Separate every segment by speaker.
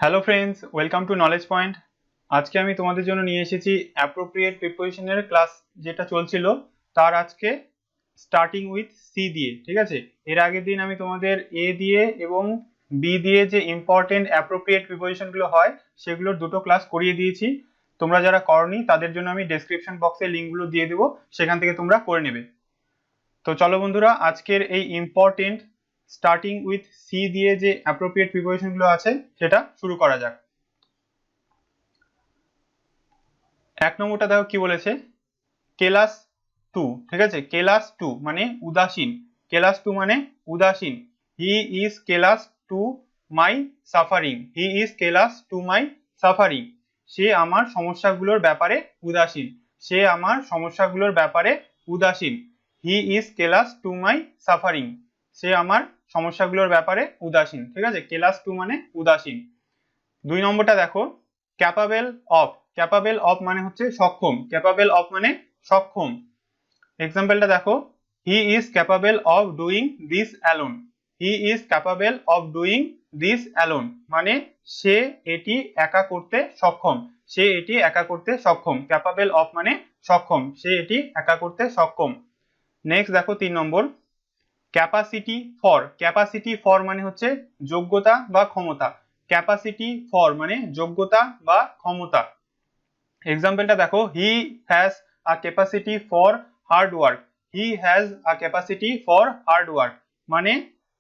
Speaker 1: Hello friends, welcome to knowledge point. আজকে আমি তোমাদের জন্য নিয়ে এসেছি অ্যাপ্রোপ্রিয়েট প্রিপোজিশনের ক্লাস যেটা চলছিল তার আজকে স্টার্টিং উইথ সি দিয়ে। ঠিক আছে, এর আগের দিন আমি তোমাদের এ দিয়ে এবং বি দিয়ে যে ইম্পর্টেন্ট অ্যাপ্রোপ্রিয়েট প্রিপোজিশনগুলো হয় সেগুলোর দুটো ক্লাস করিয়ে দিয়েছি। তোমরা যারা করনি তাদের জন্য আমি ডেসক্রিপশন বক্সে লিঙ্কগুলো দিয়ে দেবো, সেখান থেকে তোমরা করে নেবে। তো চলো বন্ধুরা, আজকের এই ইম্পর্টেন্ট স্টার্টিং উইথ সি দিয়ে যে অ্যাপ্রোপ্রিয়েট প্রিপোজিশনগুলো আছে সেটা শুরু করা যাক। এক নম্বরটা দেখো কি বলেছে, কেলাস টু। ঠিক আছে, কেলাস টু মানে উদাসীন। কেলাস টু মানে উদাসীন। হি ইজ কেলাস to my suffering. He is কেলাস টু মাই সাফারিং। সে আমার সমস্যাগুলোর ব্যাপারে উদাসীন। সে আমার সমস্যাগুলোর ব্যাপারে উদাসীন। হি ইজ কেলাস টু মাই সাফারিং। সে আমার সমস্যাগুলোর ব্যাপারে উদাসীন। ঠিক আছে, কেলাস টু মানে উদাসীন। দুই নম্বরটা দেখো, ক্যাপাবেল অফ। ক্যাপাবেল অফ মানে হচ্ছে সক্ষম। ক্যাপাবেল অফ মানে সক্ষম। এক্সাম্পলটা দেখো, he is capable of doing this alone. He is capable of doing this alone মানে সে এটি একা করতে সক্ষম। সে এটি একা করতে সক্ষম। ক্যাপাবেল অফ মানে সক্ষম, সে এটি একা করতে সক্ষম। নেক্সট দেখো 3 নম্বর, ক্যাপাসিটি ফর। ক্যাপাসিটি ফর মানে হচ্ছে যোগ্যতা বা ক্ষমতা। ক্যাপাসিটি ফর মানে যোগ্যতা বা ক্ষমতা। এক্সাম্পলটা দেখো, he has a capacity for hard work. He has a capacity for hard work মানে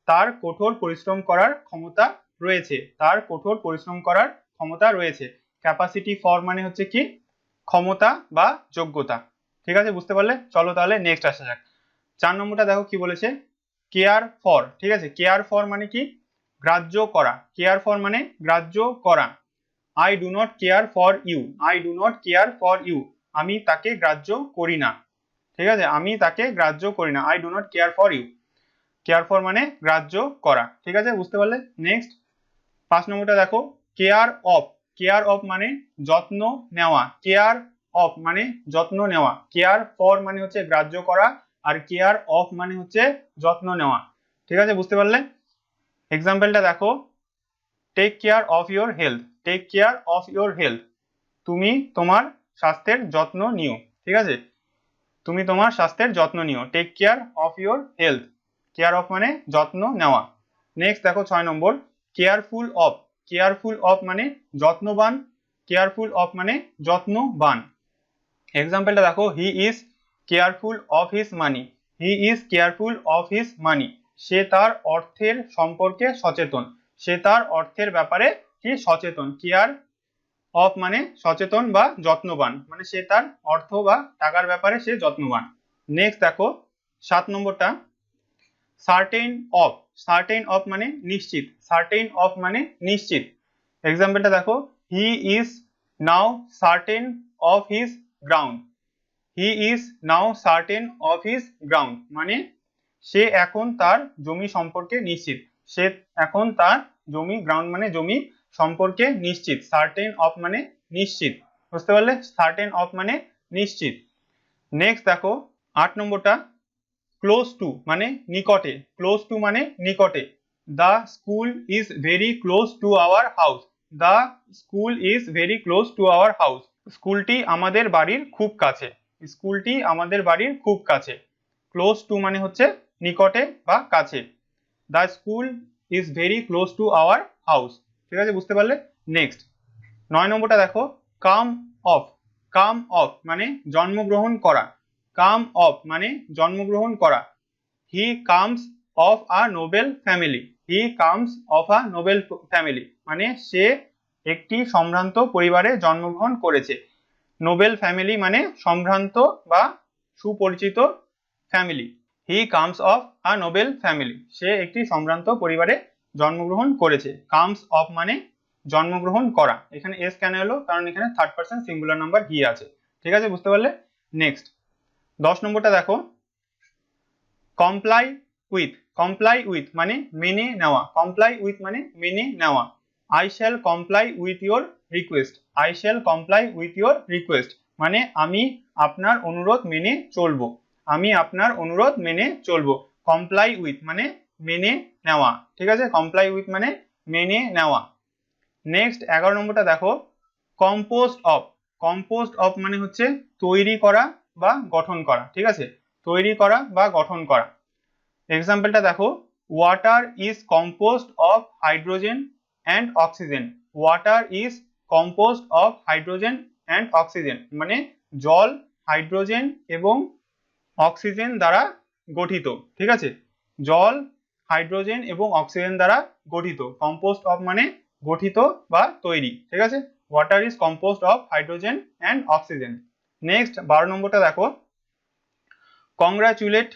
Speaker 1: তার কঠোর পরিশ্রম করার ক্ষমতা রয়েছে। তার কঠোর পরিশ্রম করার ক্ষমতা রয়েছে। ক্যাপাসিটি ফর মানে হচ্ছে কি, ক্ষমতা বা যোগ্যতা। ঠিক আছে, বুঝতে পারলে? চলো তাহলে নেক্সট আসা যাক। 4 নম্বরটা দেখো কি বলেছে, কেয়ার ফর। ঠিক আছে, কেয়ার ফর মানে কি, গ্রাহ্য করা। কেয়ার ফর মানে গ্রাহ্য করা। I do not care for you. I do not care for you আমি তাকে গ্রাহ্য করি না। ঠিক আছে, আমি তাকে গ্রাহ্য করি না। I do not care for you. Care for মানে গ্রাহ্য করা। ঠিক আছে, বুঝতে পারলে? নেক্সট 5 নম্বরটা দেখো, কেয়ার অফ। কেয়ার অফ মানে যত্ন নেওয়া। কেয়ার অফ মানে যত্ন নেওয়া। কেয়ার ফর মানে হচ্ছে গ্রাহ্য করা, আর কেয়ার অফ মানে হচ্ছে যত্ন নেওয়া। ঠিক আছে, বুঝতে পারলে? এক্সাম্পলটা দেখো, take care of your health. Take care of your health তুমি তোমার স্বাস্থ্যের যত্ন নিও। ঠিক আছে, তুমি তোমার স্বাস্থ্যের যত্ন নিও। Take care of your health. Care of মানে যত্ন নেওয়া। নেক্সট দেখো 6 নম্বর, কেয়ারফুল অফ। কেয়ারফুল অফ মানে যত্নবান। কেয়ারফুল অফ মানে যত্নবান। এক্সাম্পলটা দেখো, he is careful of his money. He is careful of his money সে তার অর্থের সম্পর্কে সচেতন। সে তার অর্থের ব্যাপারে কি সচেতন। কেয়ার অফ মানে সচেতন বা যত্নবান মানে সে তার অর্থ বা টাকার ব্যাপারে সে যত্নবান। নেক্সট দেখো 7 নম্বরটা, সার্টেন অফ। সার্টেন অফ মানে নিশ্চিত। সার্টেন অফ মানে নিশ্চিত। এক্সাম্পলটা দেখো, he is now certain of his ground. He is now certain of his ground মানে সে এখন তার জমি সম্পর্কে নিশ্চিত। সে এখন তার জমি, গ্রাউন্ড মানে জমি, সম্পর্কে নিশ্চিত। সার্টেন অফ মানে নিশ্চিত। বুঝতে পারলে? সার্টেন অফ মানে নিশ্চিত। নেক্সট দেখো 8 নম্বরটা, ক্লোজ টু মানে নিকটে। ক্লোজ টু মানে নিকটে। The school is very close to our house. The school is very close to our house স্কুলটি আমাদের বাড়ির খুব কাছে। স্কুলটি আমাদের বাড়ির খুব কাছে। ক্লোজ টু মানে হচ্ছে নিকটে বা কাছে। The school is very close to our house. ঠিক আছে, বুঝতে পারলে? নেক্সট 9 নম্বরটা দেখো, কাম অফ। কাম অফ মানে জন্মগ্রহণ করা। কাম অফ মানে জন্মগ্রহণ করা। হি comes of a noble family. He comes of a noble family মানে সে একটি সম্ভ্রান্ত পরিবারে জন্মগ্রহণ করেছে। নোবেল ফ্যামিলি মানে সম্ভ্রান্ত বা সুপরিচিত family. He comes of a noble family সে একটি সম্ভ্রান্ত পরিবারে জন্মগ্রহণ করেছে। কামস অফ মানে জন্মগ্রহণ করা। এখানে এস কেন এলো, কারণ এখানে third person singular number he আছে। ঠিক আছে, বুঝতে পারলে? নেক্সট 10 নম্বরটা দেখো, কমপ্লাই উইথ। কমপ্লাই উইথ মানে মেনে নেওয়া। কমপ্লাই উইথ মানে মেনে নেওয়া। I shall comply with your request. I shall comply with your request মানে আমি আপনার অনুরোধ মেনে চলবো। আমি আপনার অনুরোধ মেনে চলবো। কমপ্লাই উইথ মানে মেনে নেওয়া। ঠিক আছে, কমপ্লাই উইথ মানে মেনে নেওয়া। নেক্সট 11 নম্বরটা দেখো, কম্পোস্ট অফ। কম্পোস্ট অফ মানে হচ্ছে তৈরি করা বা গঠন করা, ঠিক আছে, তৈরি করা বা গঠন করা। এক্সাম্পলটা দেখো, water is compost of hydrogen and oxygen. Water is compost of hydrogen and oxygen মানে জল হাইড্রোজেন এবং অক্সিজেন দ্বারা গঠিত, ঠিক আছে, জল হাইড্রোজেন এবং অক্সিজেন দ্বারা গঠিত। কম্পোস্ট অফ মানে গঠিত বা তৈরি, ঠিক আছে। Water is compost of hydrogen and oxygen. Next 12 নম্বরটা দেখো, কংগ্রাচুলেট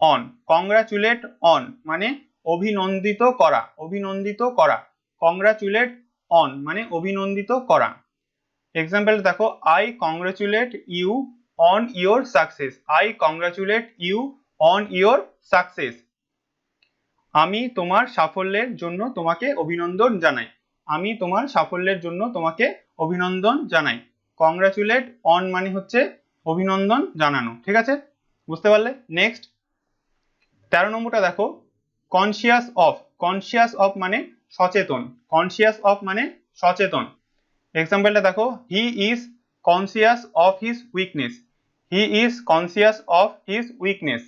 Speaker 1: অন। কংগ্রাচুলেট অন মানে অভিনন্দিত করা, অভিনন্দিত করা। কংগ্রাচুলেট অন মানে অভিনন্দিত করা। এক্সাম্পল দেখো, I congratulate you on your success. I congratulate you on your success. আমি তোমার সাফল্যের জন্য তোমাকে অভিনন্দন জানাই। আমি তোমার সাফল্যের জন্য তোমাকে অভিনন্দন জানাই। কংগ্রাচুলেট অন মানে হচ্ছে অভিনন্দন জানানো, ঠিক আছে, বুঝতে পারলে। নেক্সট 13 নম্বরটা দেখো, কনসিয়াস অফ। কনসিয়াস অফ মানে সচেতন। কনসিয়াস অফ মানে সচেতন। এক্সাম্পলটা দেখো, he is conscious of his weakness. He is conscious of his weakness.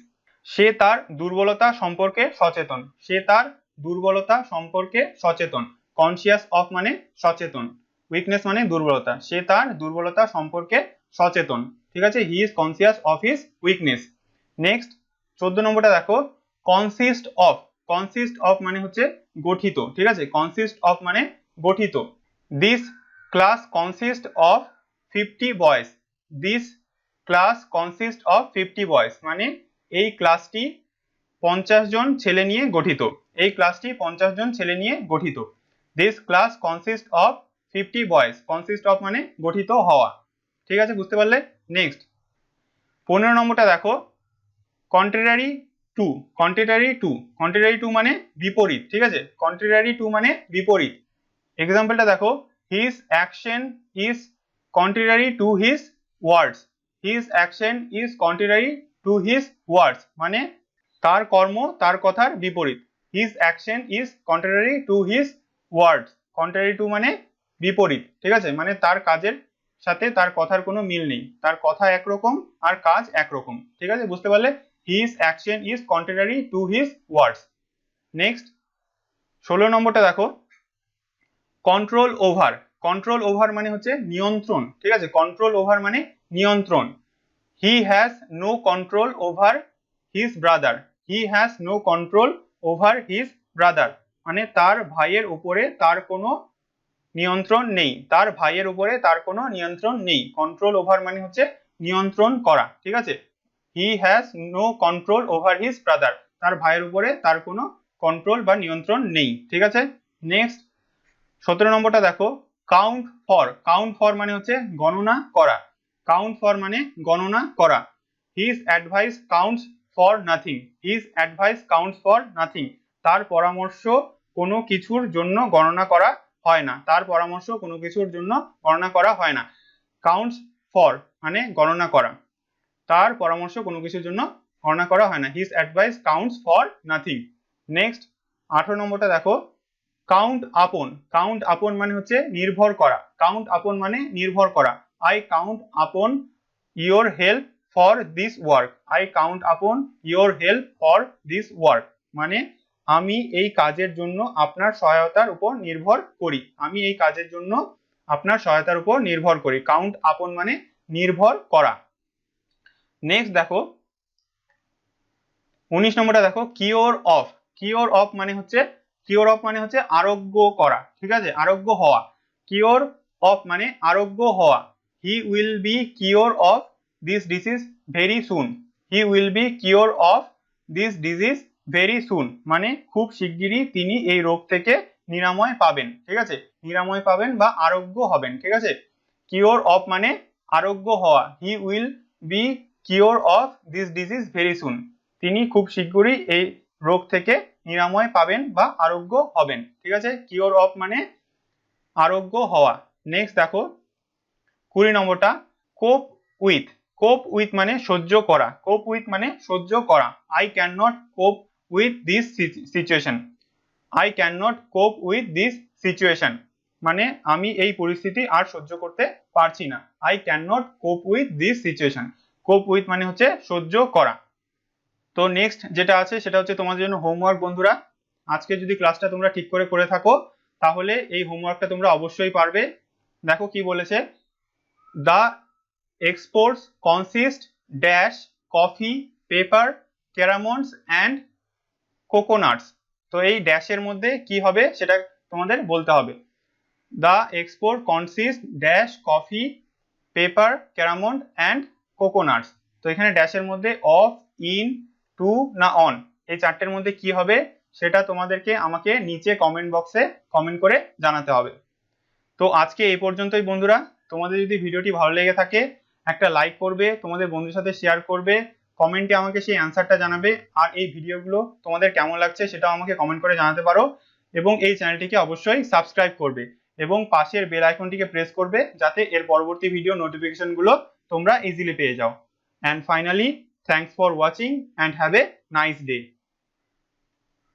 Speaker 1: সে তার দুর্বলতা সম্পর্কে সচেতন। সে তার দুর্বলতা সম্পর্কে সচেতন। কনসিয়াস অফ মানে সচেতন, উইকনেস মানে দুর্বলতা। সে তার দুর্বলতা সম্পর্কে সচেতন, ঠিক আছে, হি is conscious of his weakness. Next 14 নম্বরটা দেখো, কনসিস্ট অফ। কনসিস্ট অফ মানে হচ্ছে গঠিত, ঠিক আছে, কনসিস্ট অফ মানে গঠিত। This class consist of 50 boys. This class consist of 50 boys মানে এই ক্লাসটি 50 জন ছেলে নিয়ে গঠিত। এই ক্লাসটি 50 জন ছেলে নিয়ে গঠিত। This class consist of 50 boys. Consist of মানে গঠিত হওয়া, ঠিক আছে, বুঝতে পারলে। নেক্সট 15 নম্বরটা দেখো, contrary to. Contrary to. Contrary to মানে বিপরীত, ঠিক আছে, কন্ট্রারি টু মানে বিপরীত। এক্সাম্পলটা দেখো, his action is contrary to his words. His action is contrary to his words মানে তার কর্ম তার কথার বিপরীত। His action is contrary to his words. Contrary to মানে বিপরীত, ঠিক আছে, মানে তার কাজের সাথে তার কথার কোনো মিল নেই, তার কথা একরকম আর কাজ একরকম, ঠিক আছে, বুঝতে পারলে। His action is contrary to his words. Next 16 নম্বরটা দেখো, কন্ট্রোল ওভার। কন্ট্রোল ওভার মানে হচ্ছে নিয়ন্ত্রণ, ঠিক আছে, কন্ট্রোল ওভার মানে নিয়ন্ত্রণ। He has no control over his brother. He has no control over his brother মানে তার ভাইয়ের উপরে তার কোনো নিয়ন্ত্রণ নেই। তার ভাইয়ের উপরে তার কোনো নিয়ন্ত্রণ নেই। কন্ট্রোল ওভার মানে হচ্ছে নিয়ন্ত্রণ করা, ঠিক আছে। He has no control over his brother তার ভাইয়ের উপরে তার কোনো কন্ট্রোল বা নিয়ন্ত্রণ নেই, ঠিক আছে। নেক্সট 17 নম্বরটা দেখো, কাউন্ট ফর। কাউন্ট ফর মানে হচ্ছে গণনা করা। কাউন্ট ফর মানে গণনা করা। His advice counts for nothing. His advice counts for nothing তার পরামর্শ কোনো কিছুর জন্য গণনা করা হয় না। তার পরামর্শ কোনো কিছুর জন্য গণনা করা হয় না। কাউন্টস ফর মানে গণনা করা, তার পরামর্শ কোনো কিছুর জন্য গণনা করা হয় না। His advice counts for nothing. Next 18 নম্বরটা দেখো, কাউন্ট আপন। কাউন্ট আপন মানে হচ্ছে নির্ভর করা। কাউন্ট আপন মানে নির্ভর করা। আই কাউন্ট আপন your help for this work. I count আপন your help for this work মানে আমি এই কাজের জন্য আপনার সহায়তার উপর নির্ভর করি। আমি এই কাজের জন্য আপনার সহায়তার উপর নির্ভর করি। কাউন্ট আপন মানে নির্ভর করা। নেক্সট দেখো 19 নম্বরটা দেখো, কিওর অফ। কিওর অফ মানে হচ্ছে কিওর অফ মানে হচ্ছে আরোগ্য করা, ঠিক আছে, আরোগ্য হওয়া। কিওর অফ মানে আরোগ্য হওয়া। He will be cure of this disease very soon. He will be cure of this disease very soon মানে খুব শিগগিরই তিনি এই রোগ থেকে নিরাময় পাবেন, ঠিক আছে, নিরাময় পাবেন বা আরোগ্য হবেন, ঠিক আছে। কিওর অফ মানে আরোগ্য হওয়া। He will be cure of this disease very soon তিনি খুব শীঘ্রই এই রোগ থেকে নিরাময় পাবেন বা আরোগ্য হবেন, ঠিক আছে। কিওর অফ মানে আরোগ্য হওয়া। নেক্সট দেখো 20 নম্বরটা, কোপ উইথ। কোপ উইথ মানে সহ্য করা। কোপ উইথ মানে সহ্য করা। আই ক্যান নট কোপ with this situation. I can not কোপ উইথ দিস সিচুয়েশন মানে আমি এই পরিস্থিতি আর সহ্য করতে পারছি না, আই ক্যান নট কোপ উইথ দিস সিচুয়েশন। কোপ উইথ মানে হচ্ছে সহ্য করা। তো নেক্সট যেটা আছে সেটা হচ্ছে তোমাদের জন্য হোমওয়ার্ক বন্ধুরা। আজকে যদি ক্লাসটা তোমরা ঠিক করে থাকো তাহলে এই হোমওয়ার্কটা তোমরা অবশ্যই পারবে। দেখো কি বলেছে, the exports consist dash coffee, pepper, cardamoms and coconuts. তো এই ড্যাশের মধ্যে কি হবে সেটা তোমাদের বলতে হবে। The export consist dash coffee, pepper, cardamom and coconuts. তো এখানে ড্যাশের মধ্যে অফ, ইন, টু না অন, এই চারটের মধ্যে কি হবে সেটা তোমাদেরকে আমাকে নিচে কমেন্ট বক্সে কমেন্ট করে জানাতে হবে। তো আজকে এই পর্যন্তই বন্ধুরা। তোমাদের যদি ভিডিওটি ভালো লেগে থাকে একটা লাইক করবে, তোমাদের বন্ধুদের সাথে শেয়ার করবে, কমেন্টে আমাকে সেই অ্যান্সারটা জানাবে, আর এই ভিডিওগুলো তোমাদের কেমন লাগছে সেটাও আমাকে কমেন্ট করে জানাতে পারো, এবং এই চ্যানেলটিকে অবশ্যই সাবস্ক্রাইব করবে এবং পাশের বেল আইকনটিকে প্রেস করবে যাতে এর পরবর্তী ভিডিও নোটিফিকেশনগুলো তোমরা ইজিলি পেয়ে যাও। And finally, thanks for watching and have a nice day.